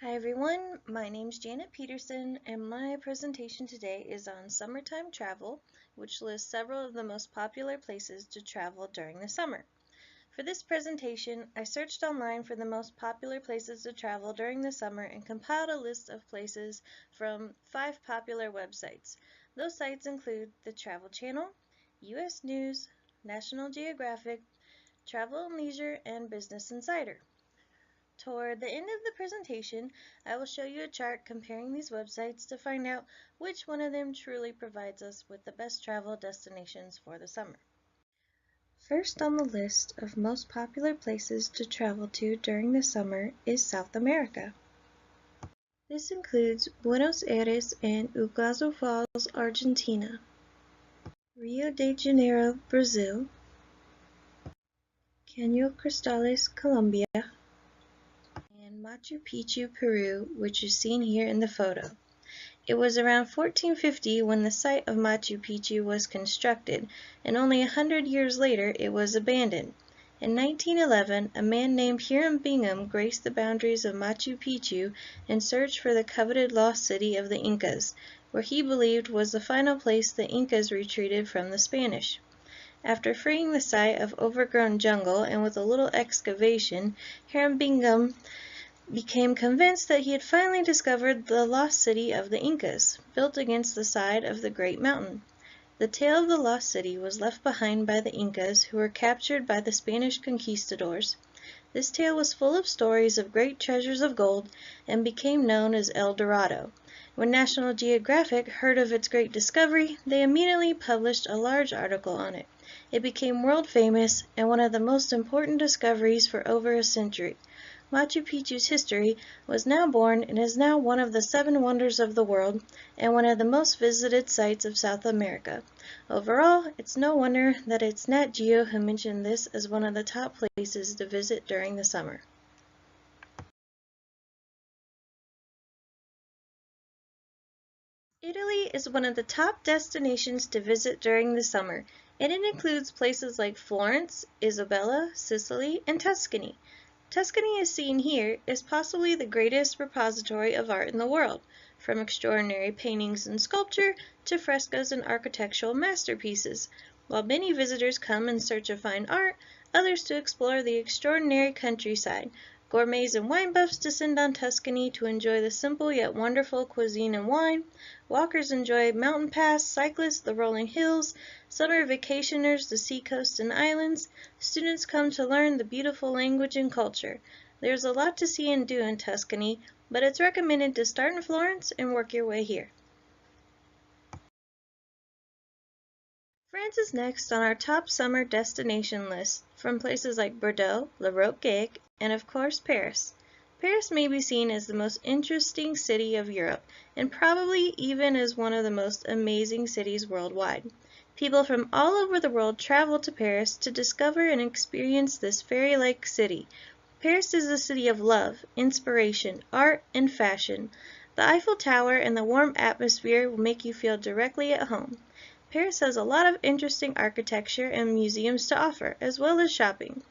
Hi everyone, my name's Janet Peterson and my presentation today is on summertime travel, which lists several of the most popular places to travel during the summer. For this presentation, I searched online for the most popular places to travel during the summer and compiled a list of places from 5 popular websites. Those sites include the Travel Channel, US News, National Geographic, Travel and Leisure, and Business Insider. Toward the end of the presentation, I will show you a chart comparing these websites to find out which one of them truly provides us with the best travel destinations for the summer. First on the list of most popular places to travel to during the summer is South America. This includes Buenos Aires and Iguazu Falls, Argentina, Rio de Janeiro, Brazil, Caño Cristales, Colombia, and Machu Picchu, Peru, which is seen here in the photo. It was around 1450 when the site of Machu Picchu was constructed, and only 100 years later it was abandoned. In 1911, a man named Hiram Bingham graced the boundaries of Machu Picchu in search for the coveted lost city of the Incas, where he believed was the final place the Incas retreated from the Spanish. After freeing the site of overgrown jungle and with a little excavation, Hiram Bingham became convinced that he had finally discovered the lost city of the Incas, built against the side of the great mountain. The tale of the lost city was left behind by the Incas, who were captured by the Spanish conquistadors. This tale was full of stories of great treasures of gold and became known as El Dorado. When National Geographic heard of its great discovery, they immediately published a large article on it. It became world famous and one of the most important discoveries for over a century. Machu Picchu's history was now born and is now one of the 7 wonders of the world and one of the most visited sites of South America. Overall, it's no wonder that it's Nat Geo who mentioned this as one of the top places to visit during the summer. Italy is one of the top destinations to visit during the summer, and it includes places like Florence, Isabella, Sicily, and Tuscany. Tuscany, as seen here, is possibly the greatest repository of art in the world, from extraordinary paintings and sculpture to frescoes and architectural masterpieces. While many visitors come in search of fine art, others to explore the extraordinary countryside. Gourmets and wine buffs descend on Tuscany to enjoy the simple yet wonderful cuisine and wine. Walkers enjoy mountain paths, cyclists the rolling hills, summer vacationers the seacoast and islands. Students come to learn the beautiful language and culture. There's a lot to see and do in Tuscany, but it's recommended to start in Florence and work your way here. France is next on our top summer destination list, from places like Bordeaux, La Roque-Guac, and of course Paris. Paris may be seen as the most interesting city of Europe, and probably even as one of the most amazing cities worldwide. People from all over the world travel to Paris to discover and experience this fairy-like city. Paris is a city of love, inspiration, art, and fashion. The Eiffel Tower and the warm atmosphere will make you feel directly at home. Paris has a lot of interesting architecture and museums to offer, as well as shopping.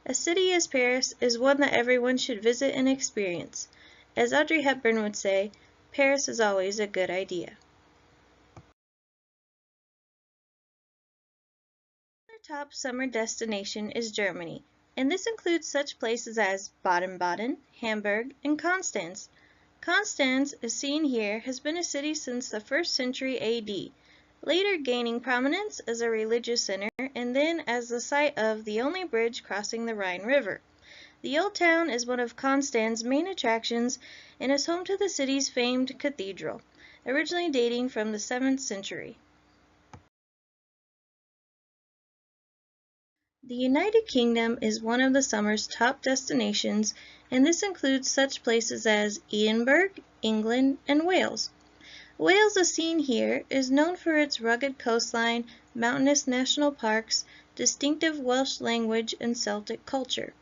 A city as Paris is one that everyone should visit and experience. As Audrey Hepburn would say, Paris is always a good idea. Another top summer destination is Germany, and this includes such places as Baden-Baden, Hamburg, and Constance. Constance, as seen here, has been a city since the 1st century AD, later gaining prominence as a religious center and then as the site of the only bridge crossing the Rhine River. The Old Town is one of Constance's main attractions and is home to the city's famed cathedral, originally dating from the 7th century. The United Kingdom is one of the summer's top destinations, and this includes such places as Edinburgh, England, and Wales. Wales, as seen here, is known for its rugged coastline, mountainous national parks, distinctive Welsh language, and Celtic culture.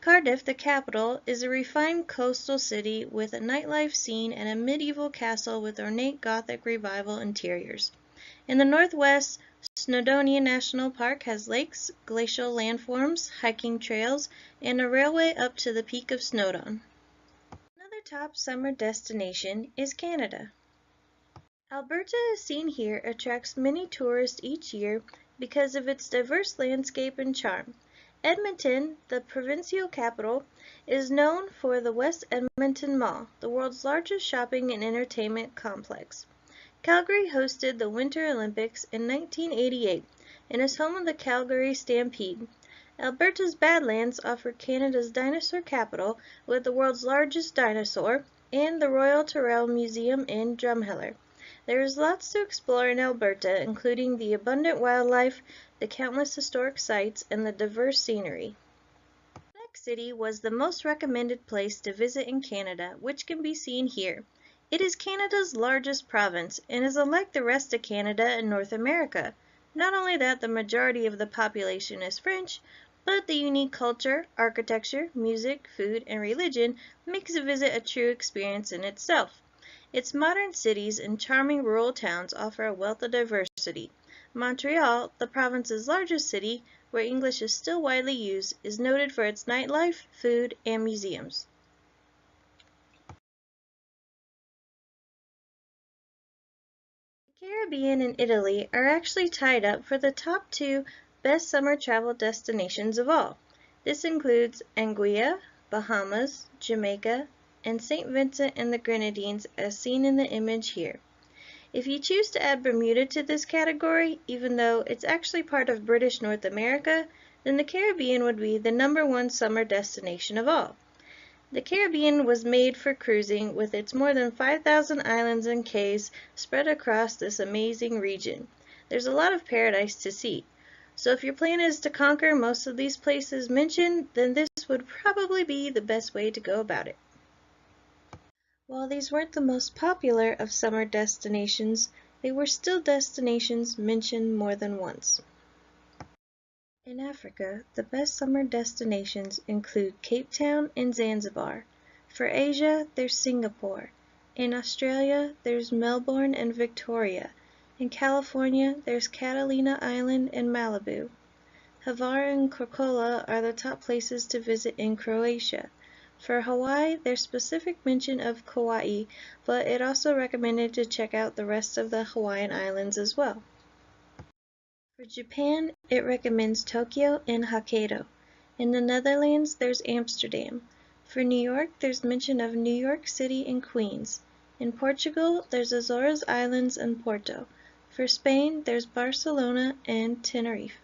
Cardiff, the capital, is a refined coastal city with a nightlife scene and a medieval castle with ornate Gothic Revival interiors. In the northwest, Snowdonia National Park has lakes, glacial landforms, hiking trails, and a railway up to the peak of Snowdon. Another top summer destination is Canada. Alberta, as seen here, attracts many tourists each year because of its diverse landscape and charm. Edmonton, the provincial capital, is known for the West Edmonton Mall, the world's largest shopping and entertainment complex. Calgary hosted the Winter Olympics in 1988 and is home of the Calgary Stampede. Alberta's Badlands offer Canada's dinosaur capital with the world's largest dinosaur and the Royal Tyrrell Museum in Drumheller. There is lots to explore in Alberta, including the abundant wildlife, the countless historic sites, and the diverse scenery. Quebec City was the most recommended place to visit in Canada, which can be seen here. It is Canada's largest province and is unlike the rest of Canada and North America. Not only that the majority of the population is French, but the unique culture, architecture, music, food, and religion makes a visit a true experience in itself. Its modern cities and charming rural towns offer a wealth of diversity. Montreal, the province's largest city, where English is still widely used, is noted for its nightlife, food, and museums. The Caribbean and Italy are actually tied up for the top two best summer travel destinations of all. This includes Anguilla, Bahamas, Jamaica, and St. Vincent and the Grenadines as seen in the image here. If you choose to add Bermuda to this category, even though it's actually part of British North America, then the Caribbean would be the #1 summer destination of all. The Caribbean was made for cruising with its more than 5,000 islands and cays spread across this amazing region. There's a lot of paradise to see. So if your plan is to conquer most of these places mentioned, then this would probably be the best way to go about it. While these weren't the most popular of summer destinations, they were still destinations mentioned more than once. In Africa, the best summer destinations include Cape Town and Zanzibar. For Asia, there's Singapore. In Australia, there's Melbourne and Victoria. In California, there's Catalina Island and Malibu. Hvar and Korčula are the top places to visit in Croatia. For Hawaii, there's specific mention of Kauai, but it also recommended to check out the rest of the Hawaiian Islands as well. For Japan, it recommends Tokyo and Hokkaido. In the Netherlands, there's Amsterdam. For New York, there's mention of New York City and Queens. In Portugal, there's Azores Islands and Porto. For Spain, there's Barcelona and Tenerife.